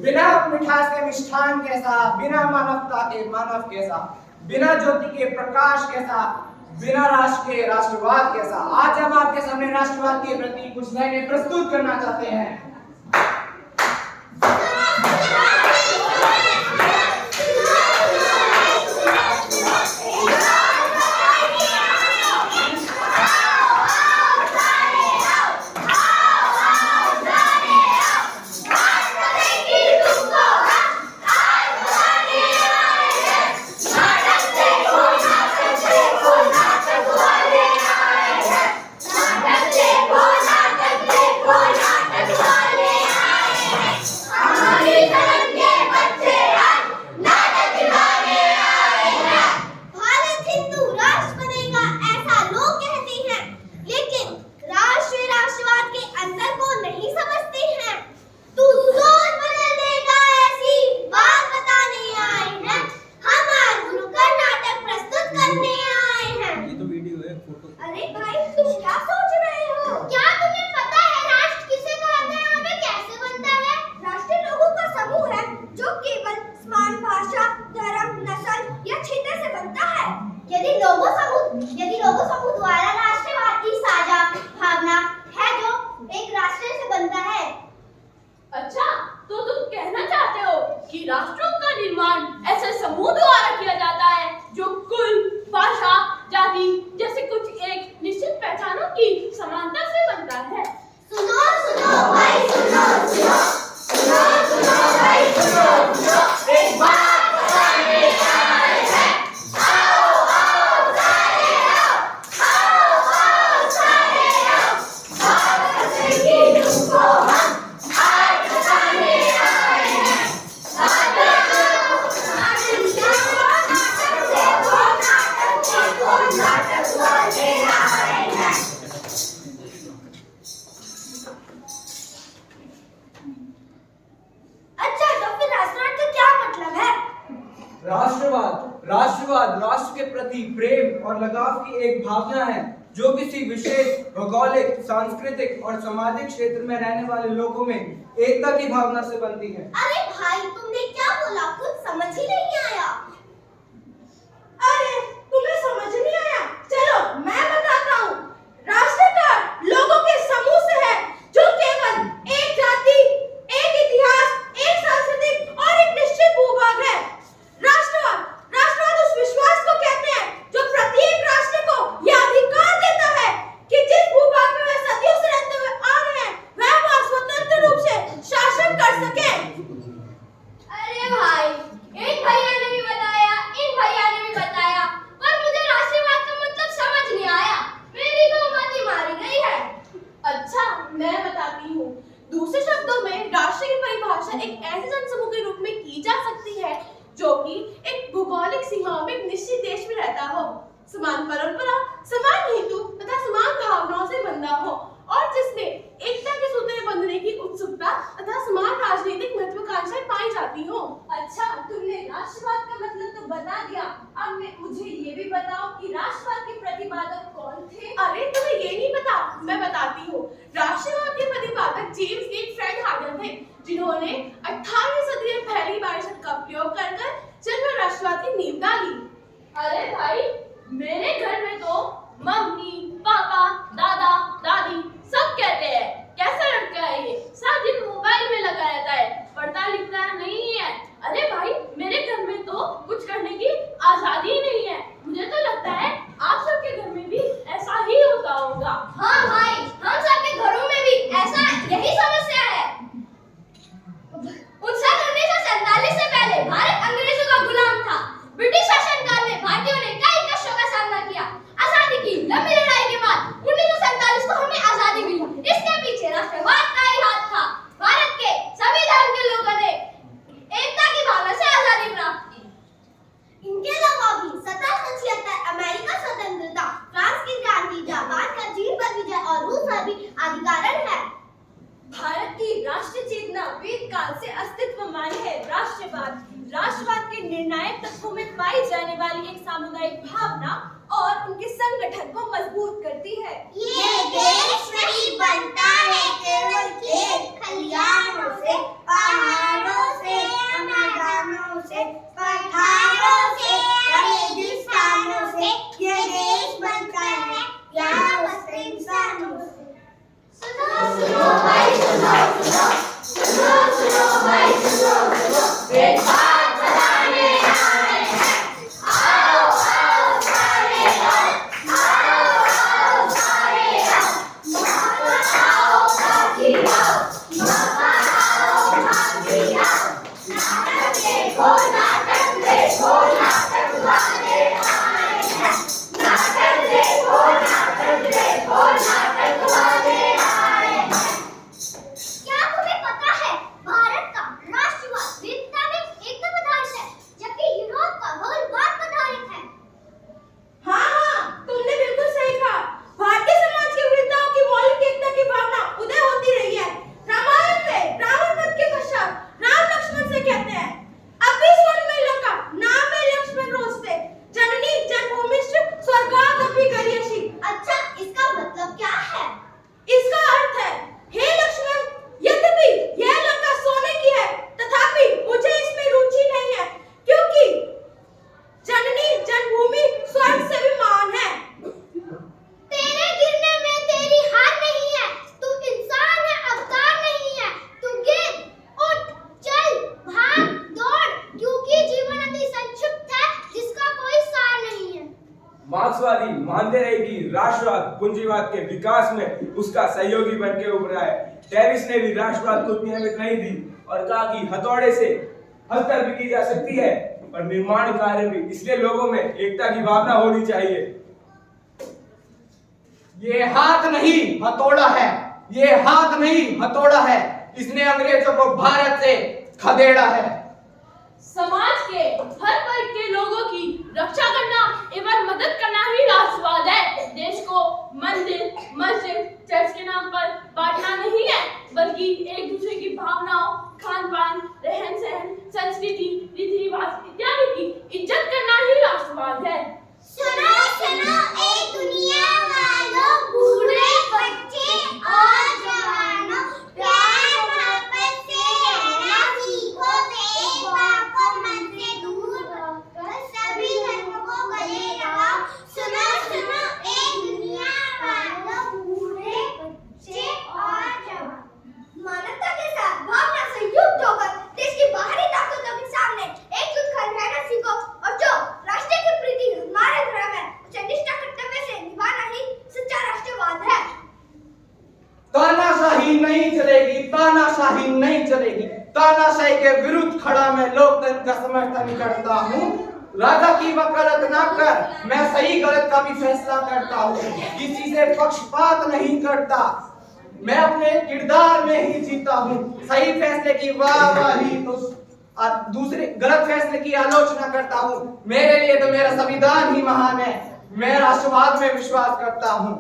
बिना मिठास के मिष्ठान कैसा, बिना मानवता के मानव कैसा, बिना ज्योति के प्रकाश कैसा, बिना राष्ट्र के राष्ट्रवाद कैसा। आज हम आपके सामने राष्ट्रवाद के प्रति कुछ नए प्रस्तुत करना चाहते हैं। यदि लोगों समूह द्वारा राष्ट्रवाद की साझा भावना है जो एक राष्ट्र से बनता है। अच्छा, तो तुम कहना चाहते हो कि राष्ट्रों का निर्माण ऐसे समूह द्वारा किया जाता है जो कुल, भाषा, जाति जैसे कुछ एक निश्चित पहचानों की समानता से बनता है। सुनो सुनो भाई, सुनो सुनो सुनो सुनो भाई, सुनो सुनो, एक बात बताने आए हैं। आओ आओ सारे आओ, आओ आओ सारे आओ, भारत की तुमको हम आज बताने आए हैं। नाटक वाले आए हैं। अच्छा, तो फिर राष्ट्रवाद का क्या मतलब है? राष्ट्रवाद राष्ट्र के प्रति प्रेम और लगाव की एक भावना है जो किसी विशेष भौगोलिक, सांस्कृतिक और सामाजिक क्षेत्र में रहने वाले लोगों में एकता की भावना से बनती है। अरे भाई, तुमने क्या बोला? कुछ समझ ही नहीं आया। अरे तुम्हें समझ नहीं आया? चलो मैं बताता हूँ। राष्ट्रवाद लोगों के समूह से है जो केवल एक जाति, एक इतिहास, एक सांस्कृतिक और एक निश्चित भूभाग है। राष्ट्रवाद उस विश्वास को कहते हैं जो प्रत्येक राष्ट्र को यह अधिकार देता है कि जिस भूभाग में वे सदियों से रहते हुए आ रहे हैं वह वहां स्वतंत्र रूप से शासन कर सके। अरे भाई, एक भैया ने भी बताया, इन भैया ने भी बताया, पर मुझे राष्ट्रवाद का मतलब समझ नहीं आया। मेरी तो मति मारी गई है। अच्छा, मैं बताती हूँ। दूसरे शब्दों में राष्ट्र की परिभाषा एक ऐसे जनसमूह के रूप में की जा सकती है जो कि एक भौगोलिक सीमाओं में एक निश्चित देश में रहता हो, समान परंपरा, समान हेतु तथा समान भावनाओं से बंधा हो और जिसमें एकता के सूत्र में बंधने की उत्सुकता तथा समान राजनीतिक महत्वाकांक्षाएं पाई जाती हो। अच्छा, तुमने राष्ट्रवाद का मतलब तो बता दिया। अब मुझे ये भी बताओ कि राष्ट्रवाद के प्रतिपादक कौन थे? अरे तुम्हें ये नहीं पता? मैं बताती हूँ। राष्ट्रवाद के प्रतिपादक जेम्स गेट फ्रेड हार्डर थे, जिन्होंने 18वीं सदी में पहली बार इस शब्द का प्रयोग कर जर्मन राष्ट्रवाद की नींव डाली। अरे भाई, मेरे घर में तो मम्मी, पापा, दादा, दादी सब कहते हैं कैसा लड़का है ये, सारा दिन मोबाइल में लगा रहता है, पढ़ता लिखता नहीं है। अरे भाई, मेरे घर में तो कुछ करने की आजादी ही नहीं है। मुझे तो लगता है आप सबके घर में भी ऐसा ही होता होगा। हाँ भाई, हम सबके घरों में भी ऐसा यही समस्या है। 1947 से पहले भारत अंग्रेजों का गुलाम था। ब्रिटिश शासनकाल में भारतीयों ने कई कष्टों का सामना किया। आजादी की लंबी लड़ाई के बाद 1947 को हमें आजादी मिली। इसके पीछे राष्ट्रवाद का ही हाथ था। भारत के सभी धर्म के लोगों ने एकता की भावना से आजादी प्राप्त की। इनके अलावा भी 1776 अमेरिका स्वतंत्रता, फ्रांस की क्रांति, जापान का चीन पर विजय और रूस पर भी आदि कारण है। भारत की राष्ट्रीय चेतना वेद काल से अस्तित्वमान है। राष्ट्रवाद के निर्णायक तत्वों में पाई जाने वाली एक सामुदायिक भावना और उनके संगठन को मजबूत करती है। ये देश नहीं बनता है केवल खेत खलिहानों से, पहाड़ों मानते रहे कि राष्ट्रवाद पूंजीवाद के विकास में उसका सहयोगी बन के उभरा है। टेरिस ने भी राष्ट्रवाद को उतनी अहमियत नहीं दी और कहा कि हथौड़े से हस्तर भी की जा सकती है और निर्माण कार्य भी, इसलिए लोगों में एकता की भावना होनी चाहिए। ये हाथ नहीं हथौड़ा है, ये हाथ नहीं हथौड़ा है, इसने अंग्रेजों को भारत से खदेड़ा है। समाज के हर वर्ग के लोगों की रक्षा करना एवं मदद करना ही राष्ट्रवाद है। देश को मंदिर, मस्जिद, चर्च के नाम पर बांटना नहीं है, बल्कि एक दूसरे की भावनाओं, खान पान, रहन सहन, संस्कृति, रीति रिवाज इत्यादि की इज्जत करना ही राष्ट्रवाद है। सुनो सुनो ए दुनिया वालों, बूढ़े बच्चे और जवानों, प्यार मोहब्बत से रहना सीखो, भेदभाव को मन से दूर रखकर सभी धर्मों को गले लगाओ। सुनो सुनो ए दुनिया वालों, बूढ़े बच्चे और जवान, मानवता के साथ भावना से युक्त होकर देश की बाहरी ताकतों के सामने एकजुट कर रहना सीखो और जो राष्ट्र के प्रति हमारे धर्म है उसे निष्ठा कर्तव्य से निभाना ही सच्चा राष्ट्रवाद है। तानाशाही नहीं चलेगी, तानाशाही नहीं चलेगी। तानाशाही के विरुद्ध खड़ा मैं लोकतंत्र का समर्थन करता हूँ। राजा की वकालत ना कर, मैं सही गलत का भी फैसला करता हूँ, किसी से पक्षपात नहीं करता, मैं अपने किरदार में ही जीता हूँ। सही फैसले की वाहवाही तो दूसरे गलत फैसले की आलोचना करता हूँ। मेरे लिए तो मेरा संविधान ही महान है। मैं राष्ट्रवाद में विश्वास करता हूँ।